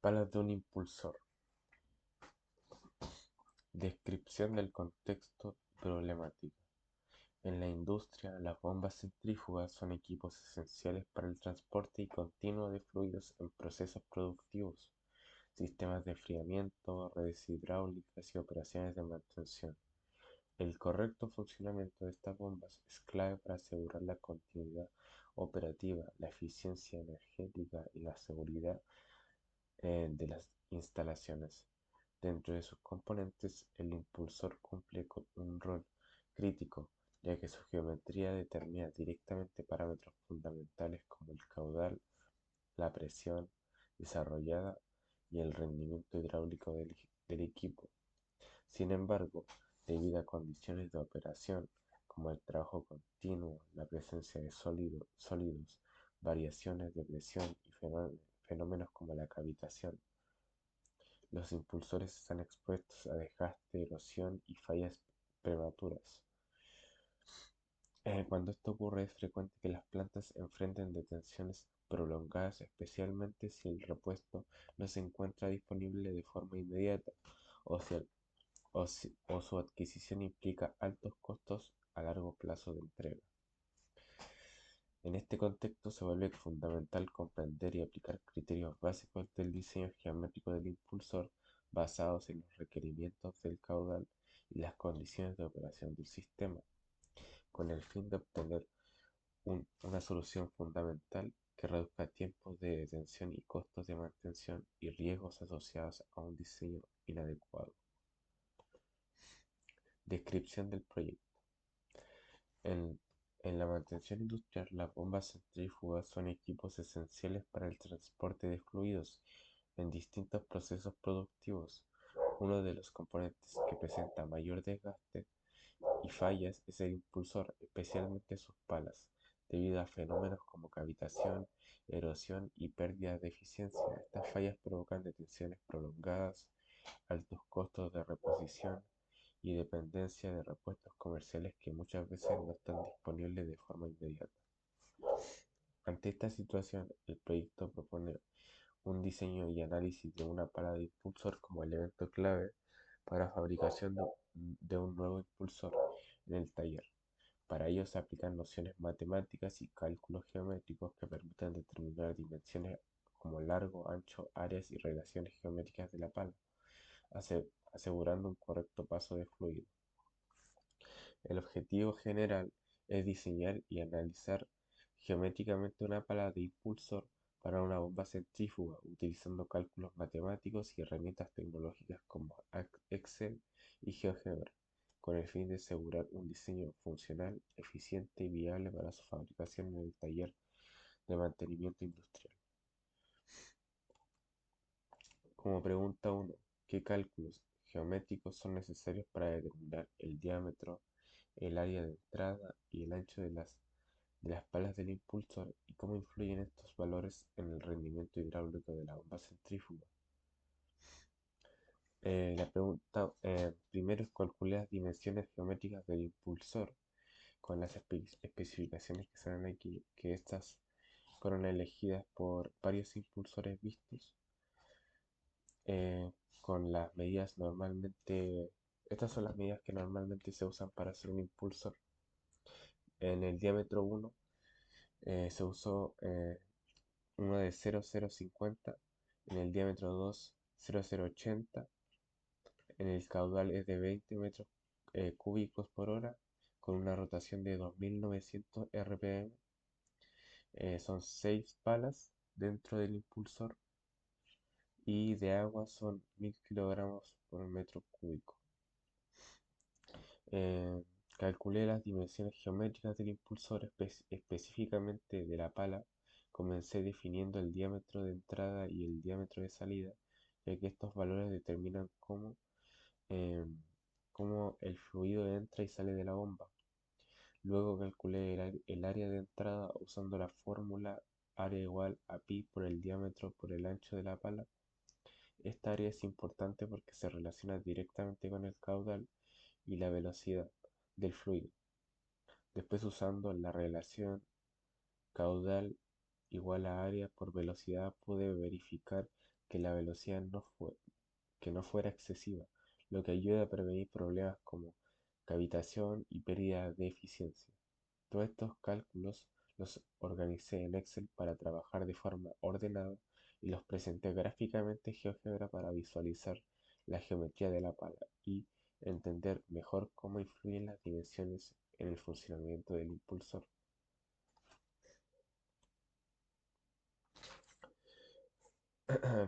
Palas de un impulsor. Descripción del contexto y problemática. En la industria, las bombas centrífugas son equipos esenciales para el transporte y continuo de fluidos en procesos productivos, sistemas de enfriamiento, redes hidráulicas y operaciones de mantención. El correcto funcionamiento de estas bombas es clave para asegurar la continuidad operativa, la eficiencia energética y la seguridad de las instalaciones. Dentro de sus componentes, el impulsor cumple con un rol crítico, ya que su geometría determina directamente parámetros fundamentales como el caudal, la presión desarrollada y el rendimiento hidráulico del equipo. Sin embargo, debido a condiciones de operación como el trabajo continuo, la presencia de sólidos, variaciones de presión y fenómenos como la cavitación, los impulsores están expuestos a desgaste, erosión y fallas prematuras. Cuando esto ocurre, es frecuente que las plantas enfrenten detenciones prolongadas, especialmente si el repuesto no se encuentra disponible de forma inmediata o, si o su adquisición implica altos costos a largo plazo de entrega. En este contexto se vuelve fundamental comprender y aplicar criterios básicos del diseño geométrico del impulsor basados en los requerimientos del caudal y las condiciones de operación del sistema, con el fin de obtener una solución fundamental que reduzca tiempos de detención y costos de mantención y riesgos asociados a un diseño inadecuado. Descripción del proyecto. En, en la mantención industrial, las bombas centrífugas son equipos esenciales para el transporte de fluidos en distintos procesos productivos. Uno de los componentes que presenta mayor desgaste y fallas es el impulsor, especialmente sus palas, debido a fenómenos como cavitación, erosión y pérdida de eficiencia. Estas fallas provocan detenciones prolongadas, altos costos de reposición y dependencia de repuestos comerciales que muchas veces no están disponibles de forma inmediata. Ante esta situación, el proyecto propone un diseño y análisis de una pala de impulsor como elemento clave para la fabricación de un nuevo impulsor en el taller. Para ello se aplican nociones matemáticas y cálculos geométricos que permiten determinar dimensiones como largo, ancho, áreas y relaciones geométricas de la pala, asegurando un correcto paso de fluido. El objetivo general es diseñar y analizar geométricamente una pala de impulsor para una bomba centrífuga, utilizando cálculos matemáticos y herramientas tecnológicas como Excel y GeoGebra, con el fin de asegurar un diseño funcional, eficiente y viable para su fabricación en el taller de mantenimiento industrial. Como pregunta 1, ¿qué cálculos geométricos son necesarios para determinar el diámetro, el área de entrada y el ancho de las palas del impulsor y cómo influyen estos valores en el rendimiento hidráulico de la bomba centrífuga? La pregunta primero es calcular las dimensiones geométricas del impulsor con las especificaciones que salen aquí, que estas fueron elegidas por varios impulsores vistos eh, con las medidas normalmente, estas son las medidas que normalmente se usan para hacer un impulsor. En el diámetro 1 se usó uno de 0,050, en el diámetro 2 0,080, en el caudal es de 20 metros cúbicos por hora con una rotación de 2900 RPM. Son 6 palas dentro del impulsor y de agua son 1000 kilogramos por metro cúbico. Eh, Calculé las dimensiones geométricas del impulsor, específicamente de la pala. Comencé definiendo el diámetro de entrada y el diámetro de salida, ya que estos valores determinan eh, cómo el fluido entra y sale de la bomba. Luego calculé el área de entrada usando la fórmula área igual a pi por el diámetro por el ancho de la pala. Esta área es importante porque se relaciona directamente con el caudal y la velocidad del fluido. Después, usando la relación caudal igual a área por velocidad, pude verificar que la velocidad que no fuera excesiva, lo que ayuda a prevenir problemas como cavitación y pérdida de eficiencia. Todos estos cálculos los organicé en Excel para trabajar de forma ordenada y los presenté gráficamente en GeoGebra para visualizar la geometría de la pala y entender mejor cómo influyen las dimensiones en el funcionamiento del impulsor.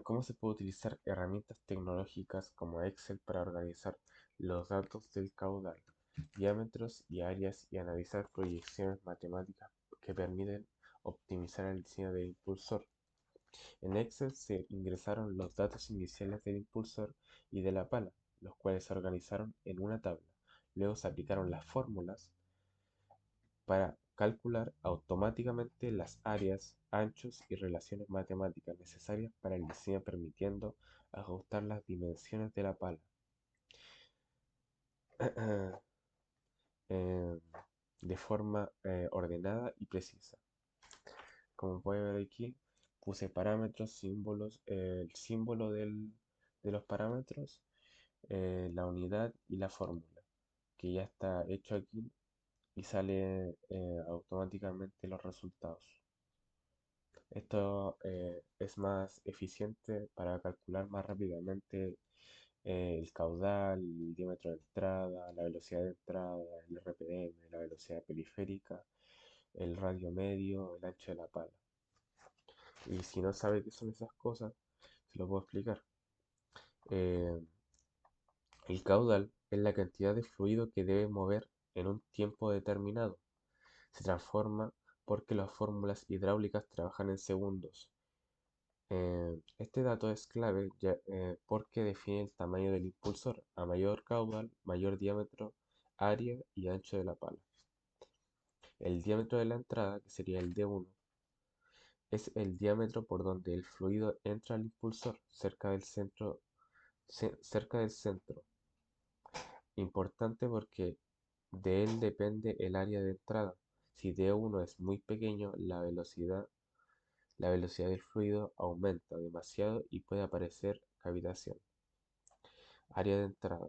¿Cómo se puede utilizar herramientas tecnológicas como Excel para organizar los datos del caudal, diámetros y áreas y analizar proyecciones matemáticas que permiten optimizar el diseño del impulsor? En Excel se ingresaron los datos iniciales del impulsor y de la pala, los cuales se organizaron en una tabla. Luego se aplicaron las fórmulas para calcular automáticamente las áreas, anchos y relaciones matemáticas necesarias para el diseño, permitiendo ajustar las dimensiones de la pala eh, de forma ordenada y precisa. Como puede ver aquí, puse parámetros, símbolos, el símbolo de los parámetros, la unidad y la fórmula, que ya está hecho aquí y sale automáticamente los resultados. Esto es más eficiente para calcular más rápidamente el caudal, el diámetro de entrada, la velocidad de entrada, el RPM, la velocidad periférica, el radio medio, el ancho de la pala. Y si no sabe qué son esas cosas, se lo puedo explicar. Eh, el caudal es la cantidad de fluido que debe mover en un tiempo determinado. Se transforma porque las fórmulas hidráulicas trabajan en segundos. Este dato es clave porque define el tamaño del impulsor. A mayor caudal, mayor diámetro, área y ancho de la pala. El diámetro de la entrada, que sería el D1, es el diámetro por donde el fluido entra al impulsor, cerca del centro. Importante porque de él depende el área de entrada. Si D1 es muy pequeño, la velocidad del fluido aumenta demasiado y puede aparecer cavitación. Área de entrada,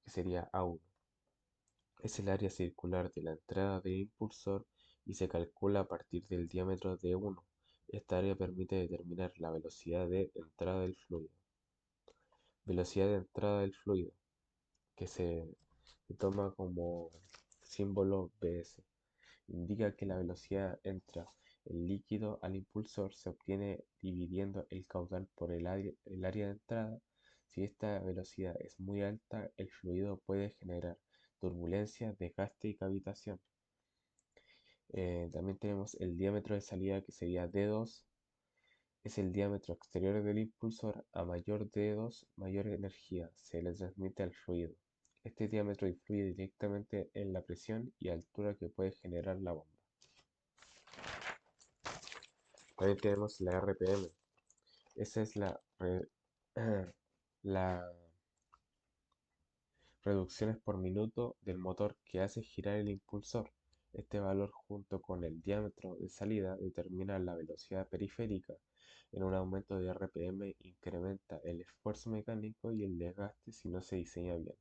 que sería A1, es el área circular de la entrada del impulsor y se calcula a partir del diámetro de 1. Esta área permite determinar la velocidad de entrada del fluido. Velocidad de entrada del fluido, que se toma como símbolo Bs. Indica que la velocidad entra el líquido al impulsor se obtiene dividiendo el caudal por el área de entrada. Si esta velocidad es muy alta, el fluido puede generar turbulencia, desgaste y cavitación. También tenemos el diámetro de salida, que sería D2, es el diámetro exterior del impulsor. A mayor D2, mayor energía se le transmite al fluido. Este diámetro influye directamente en la presión y altura que puede generar la bomba. También tenemos la RPM. Esa es la reducciones por minuto del motor que hace girar el impulsor. Este valor, junto con el diámetro de salida, determina la velocidad periférica. En un aumento de RPM incrementa el esfuerzo mecánico y el desgaste si no se diseña bien.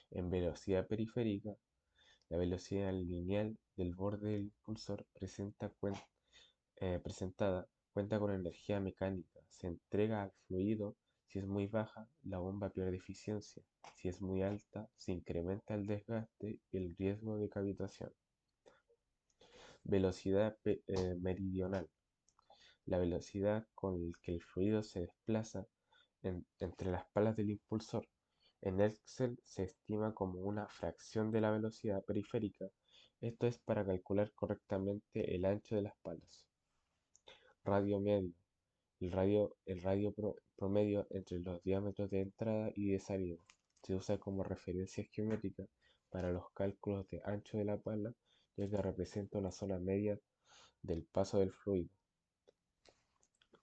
En velocidad periférica, la velocidad lineal del borde del impulsor presentada cuenta con energía mecánica. Se entrega al fluido. Si es muy baja, la bomba pierde eficiencia. Si es muy alta, se incrementa el desgaste y el riesgo de cavitación. Velocidad meridional. La velocidad con la que el fluido se desplaza entre las palas del impulsor. En Excel se estima como una fracción de la velocidad periférica. Esto es para calcular correctamente el ancho de las palas. Radio medio. El radio promedio entre los diámetros de entrada y de salida. Se usa como referencia geométrica para los cálculos de ancho de la pala, ya que representa una zona media del paso del fluido.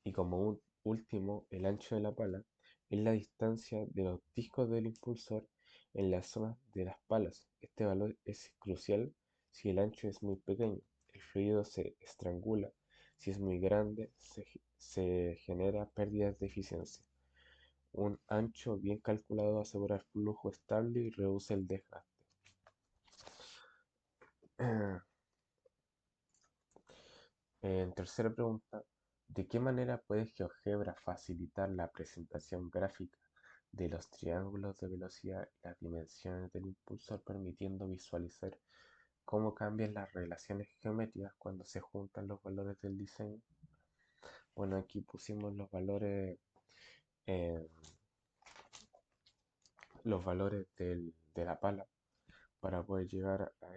Y como último, el ancho de la pala es la distancia de los discos del impulsor en las zonas de las palas. Este valor es crucial si el ancho es muy pequeño. El fluido se estrangula. Si es muy grande, se genera pérdidas de eficiencia. Un ancho bien calculado asegura el flujo estable y reduce el desgaste. En tercera pregunta, ¿de qué manera puede GeoGebra facilitar la presentación gráfica de los triángulos de velocidad y las dimensiones del impulsor, permitiendo visualizar cómo cambian las relaciones geométricas cuando se juntan los valores del diseño? Bueno, aquí pusimos eh, los valores de la pala para poder llegar a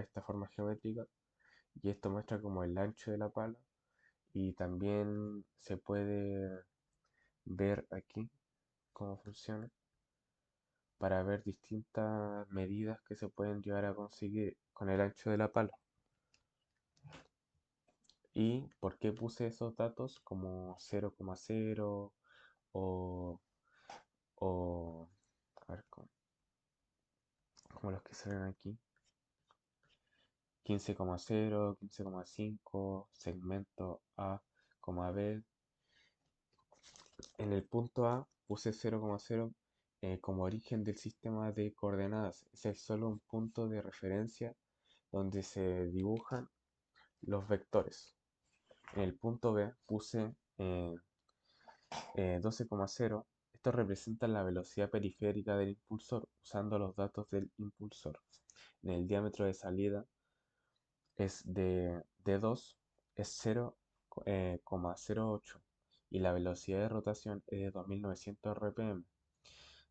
esta forma geométrica, y esto muestra como el ancho de la pala, y también se puede ver aquí cómo funciona para ver distintas medidas que se pueden llegar a conseguir con el ancho de la pala. ¿Y por qué puse esos datos como 0,0 o, o a ver, como los que salen aquí? 15,0, 15,5, segmento A, B. En el punto A puse 0,0 como origen del sistema de coordenadas. Ese es solo un punto de referencia donde se dibujan los vectores. En el punto B puse 12,0. Esto representa la velocidad periférica del impulsor usando los datos del impulsor. En el diámetro de salida es de D2 es 0,08 y la velocidad de rotación es de 2900 rpm.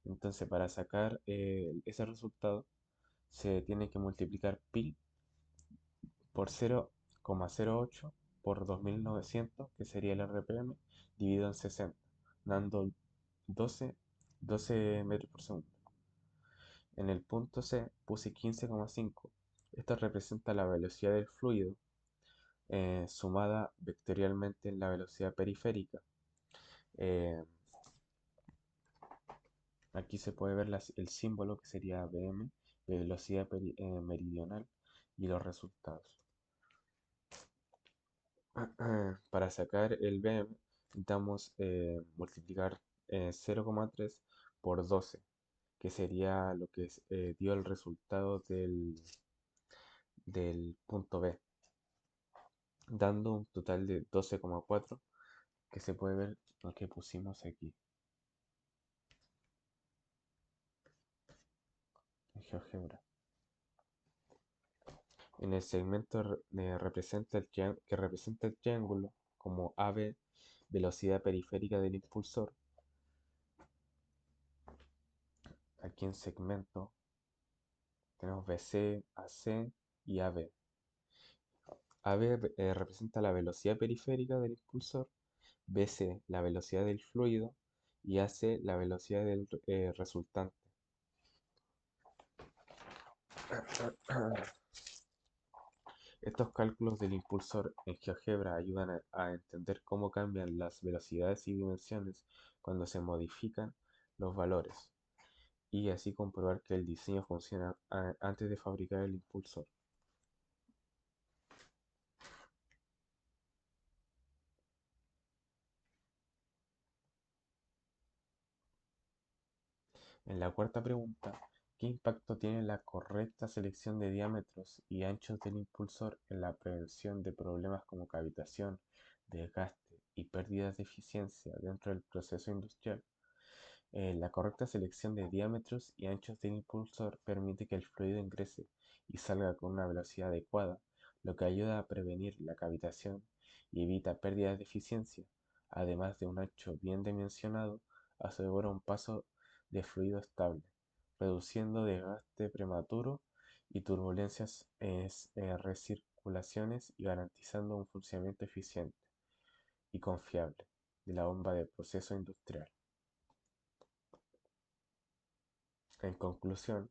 Entonces, para sacar ese resultado se tiene que multiplicar pi por 0,08 por 2900, que sería el rpm, dividido en 60, dando 12, 12 metros por segundo. En el punto C puse 15,5. Esto representa la velocidad del fluido sumada vectorialmente en la velocidad periférica. Eh, Aquí se puede ver el símbolo que sería Bm, velocidad meridional, y los resultados. Para sacar el Bm necesitamos multiplicar 0,3 por 12, que sería lo que dio el resultado del punto B, dando un total de 12,4, que se puede ver lo que pusimos aquí en GeoGebra. En el segmento que representa el triángulo como AB, velocidad periférica del impulsor. Aquí en segmento tenemos BC, AC y AB. AB representa la velocidad periférica del impulsor, BC la velocidad del fluido y AC la velocidad del resultante. Estos cálculos del impulsor en GeoGebra ayudan a entender cómo cambian las velocidades y dimensiones cuando se modifican los valores, y así comprobar que el diseño funciona antes de fabricar el impulsor. En la cuarta pregunta, ¿qué impacto tiene la correcta selección de diámetros y anchos del impulsor en la prevención de problemas como cavitación, desgaste y pérdidas de eficiencia dentro del proceso industrial? La correcta selección de diámetros y anchos del impulsor permite que el fluido ingrese y salga con una velocidad adecuada, lo que ayuda a prevenir la cavitación y evita pérdidas de eficiencia. Además de un ancho bien dimensionado, asegura un paso de fluido estable, reduciendo desgaste prematuro y turbulencias en recirculaciones, y garantizando un funcionamiento eficiente y confiable de la bomba de proceso industrial. En conclusión,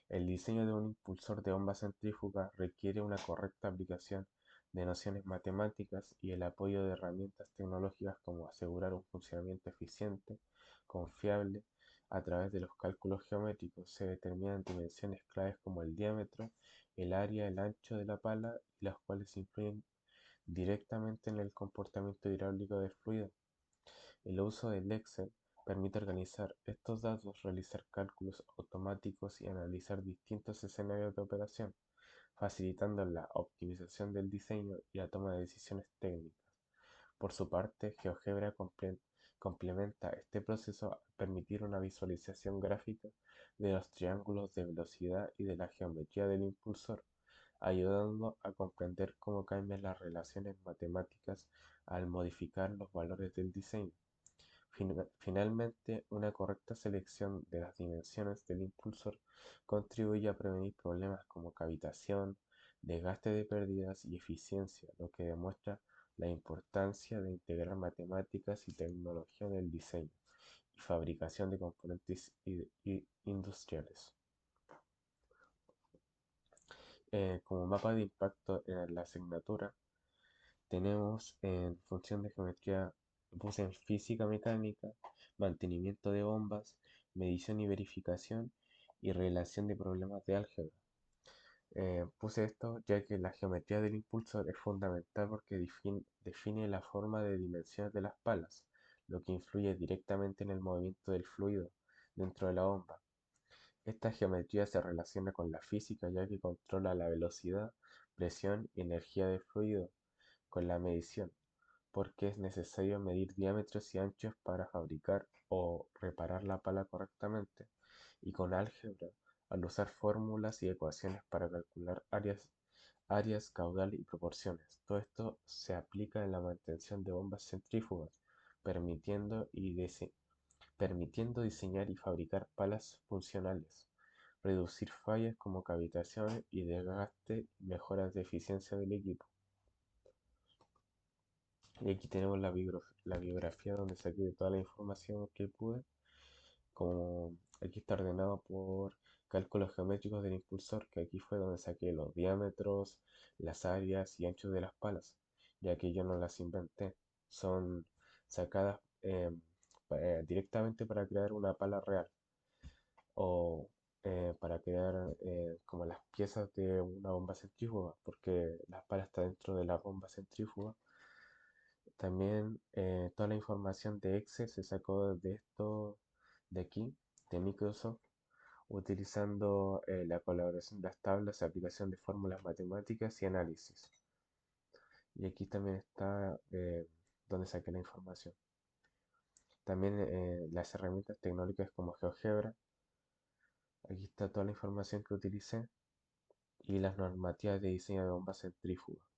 el diseño de un impulsor de bomba centrífuga requiere una correcta aplicación de nociones matemáticas y el apoyo de herramientas tecnológicas como asegurar un funcionamiento eficiente, confiable. A través de los cálculos geométricos se determinan dimensiones claves como el diámetro, el área, el ancho de la pala, y las cuales influyen directamente en el comportamiento hidráulico del fluido. El uso del Excel permite organizar estos datos, realizar cálculos automáticos y analizar distintos escenarios de operación, facilitando la optimización del diseño y la toma de decisiones técnicas. Por su parte, GeoGebra complementa este proceso al permitir una visualización gráfica de los triángulos de velocidad y de la geometría del impulsor, ayudando a comprender cómo cambian las relaciones matemáticas al modificar los valores del diseño. Finalmente, una correcta selección de las dimensiones del impulsor contribuye a prevenir problemas como cavitación, desgaste de pérdidas y eficiencia, lo que demuestra la importancia de integrar matemáticas y tecnología en el diseño y fabricación de componentes industriales. Como mapa de impacto en la asignatura, tenemos en función de geometría, puse en física mecánica, mantenimiento de bombas, medición y verificación y relación de problemas de álgebra. Puse esto ya que la geometría del impulsor es fundamental porque define la forma de dimensiones de las palas, lo que influye directamente en el movimiento del fluido dentro de la bomba. Esta geometría se relaciona con la física ya que controla la velocidad, presión y energía del fluido con la medición, porque es necesario medir diámetros y anchos para fabricar o reparar la pala correctamente, y con álgebra, al usar fórmulas y ecuaciones para calcular áreas, caudal y proporciones. Todo esto se aplica en la mantención de bombas centrífugas, permitiendo, permitiendo diseñar y fabricar palas funcionales, reducir fallas como cavitaciones y desgaste y mejoras de eficiencia del equipo. Y aquí tenemos la biografía donde saqué toda la información que pude. Como aquí está ordenado por cálculos geométricos del impulsor, que aquí fue donde saqué los diámetros, las áreas y anchos de las palas, ya que yo no las inventé. Son sacadas directamente para crear una pala real o para crear como las piezas de una bomba centrífuga, porque la pala está dentro de la bomba centrífuga. También toda la información de Excel se sacó de esto de aquí, de Microsoft, utilizando la colaboración de las tablas, aplicación de fórmulas matemáticas y análisis. Y aquí también está donde saqué la información. También las herramientas tecnológicas como GeoGebra. Aquí está toda la información que utilicé y las normativas de diseño de bombas centrífugas.